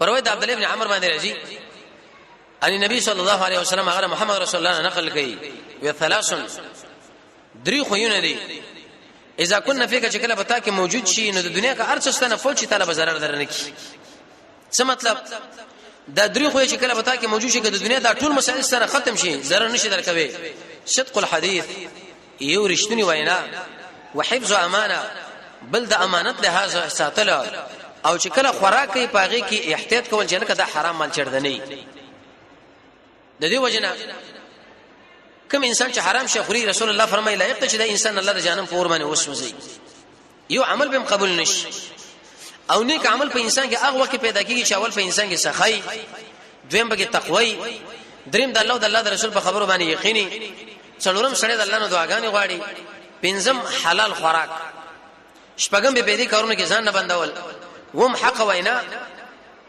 پروید عبد الله ابن عمر باندې راځي ان نبی صلی الله علیه وسلم هغه محمد رسول الله نقل کوي و ثلاث دري خوونه دي اذا كنا فيك شکل بتا کې موجود شي نو د دنیا کا ارڅ ستنه فوج تعالی بازار درنه کی څه مطلب دا دري خو شکل بتا کې موجود شي چې د دنیا دا ټول مسائل سره ختم شي ضرر نشي درکوي صدق الحديث یو رښتونی وینا وحفظ امانه بل د امانت له ساتل او چې کله خوراکي پاغي کې احتیاط کول چې نه کده حرام مال چردنی د دې وجنه کوم انسان چې حرام شي خوري رسول الله فرمایي لایق چې د انسان الله د جانم پور باندې وسوځي یو عمل به قبول نشي او نیک عمل په انسان کې هغه وخت پیدا کیږي چې اول په انسان کې سخی دویم به تقوی دریم د الله او د الله د رسول په خبرو باندې یقیني څلورم سره د الله نه دعاګانې غواړي پنځم حلال خوراک شپږم به دې کارونه کې ځان نه بندول وم حق وینا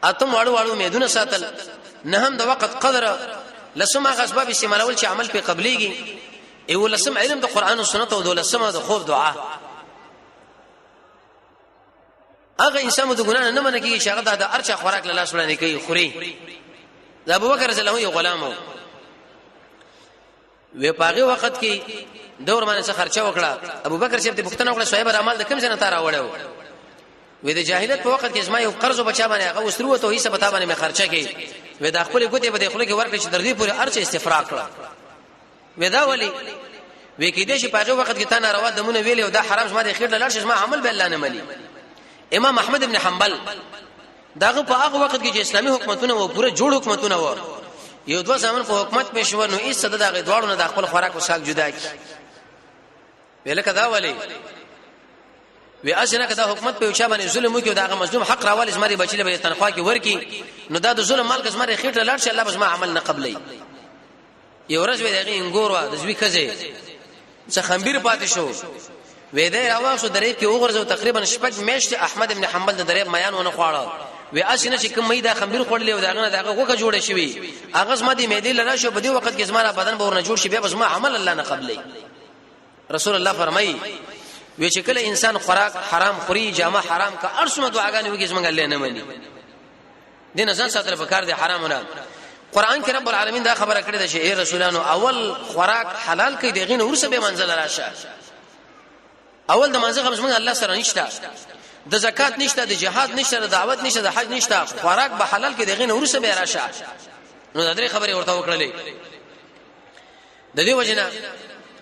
اتم واړو امیدونه ساتل نهم د وخت قدر لسم هغه اسباب استعمالول چې عمل په قبليږي ایو لسم علم د قران او سنت او دولسمه د خوب دعا هغه انسان د ګنا نه منکه چې هغه د ارچا خوراک له لاس وړاندې کوي خوري د ابوبکر رضی الله عنه یو غلام و پاغه وخت کې دور باندې څه خرچه وکړه ابوبکر چې په پښتنه وکړه صاحب اعمال د کوم ځای نه تار راوړو و د جاهلیت په وخت کې زما یو قرض بچا باندې هغه وسترو ته هیڅ پتا باندې مې خرچه کړي و د خپل ګوتې په دخله کې ورکړي چې در دې پورې ارچه استفراغ کړه و دا ولی و کې دې چې پاغه وخت کې تا ناروا دمونه ویلې او دا حرام زما د خیر لاله زما عمل به الله نه ملي امام احمد ابن حنبل داغه په هغه وخت کې چې اسلامي حکومتونه و پوره جوړ حکومتونه و یو دوه زمون په حکومت پېښو نو هیڅ صد دغه دواړو نه د خپل خوراک او ساک جدا کی ویل کدا ولی وی اسنه کدا حکومت په یوچا باندې ظلم وکي او دغه مظلوم حق راوال زمري بچی به تنخواه کې ورکی نو دا د ظلم مال کې زمري خېټه لاړ شي الله بس ما عمل نه قبلې یو ورځ به دغه انګور وا د زوی کزه څه خمبیر پاتې شو وې دې راوښو درې کې وګرځو تقریبا شپږ میاشتې احمد ابن حنبل د درې میان ونه خواړه وی اسنه چې کوم میدا خمبیر خورلې او دغه وګه جوړه شوی اغه زما دې مېدې لرا شو په دې وخت کې زما بدن به ورنه جوړ شي بیا بس ما عمل الله نه قبلې رسول الله فرمایي وی چې کله انسان خوراک حرام خوري جامه حرام کا ارسمه دعاګانې وږي زمونږ الله نه مني دین ځان ساتره په کار دي حرامونه قران کې رب العالمین دا خبره کړې ده چې اے رسولانو اول خوراک حلال کې دغه نور څه به منزل راشه اول د منځه خمس موږ الله سره نشته د زکات نشته د جهاد نشته د دعوت نشته د حج نشته خوراک به حلال کې دغه نور څه به راشه نو دا درې خبره ورته وکړلې د دې وجنه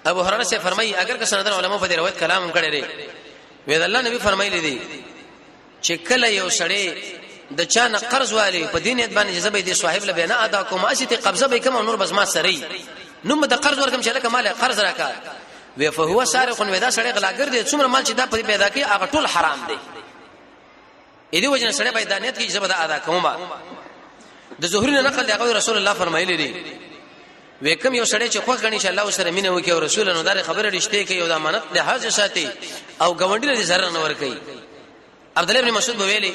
ابو هريره سے فرمایي اگر که سندن علماء په دې روایت کلام کړي لري وې الله نبی فرمایلی دي چې کله یو سړی د چا نه قرض والی په دینیت باندې جذبې دي صاحب له بنا ادا کوم استه قبضه به کوم نور بس ما سري نو د قرض ورکم چې لکه مال قرض راکا وې فهو سارق ودا سړی غلاګر دي څومره مال چې دا پیدا کوي هغه ټول حرام دي اې دې وجنه سړی باید دانیت کې جذبه ادا کوم د زهري نه نقل دی رسول الله فرمایلی دي وکم یو سړی چې خو غني چې الله سره مینه وکي او رسول نو دا خبره رښتې کوي او د امانت لحاظ ساتي او ګوندې دې zarar نه ور کوي عبد الله ابن مسعود ویلي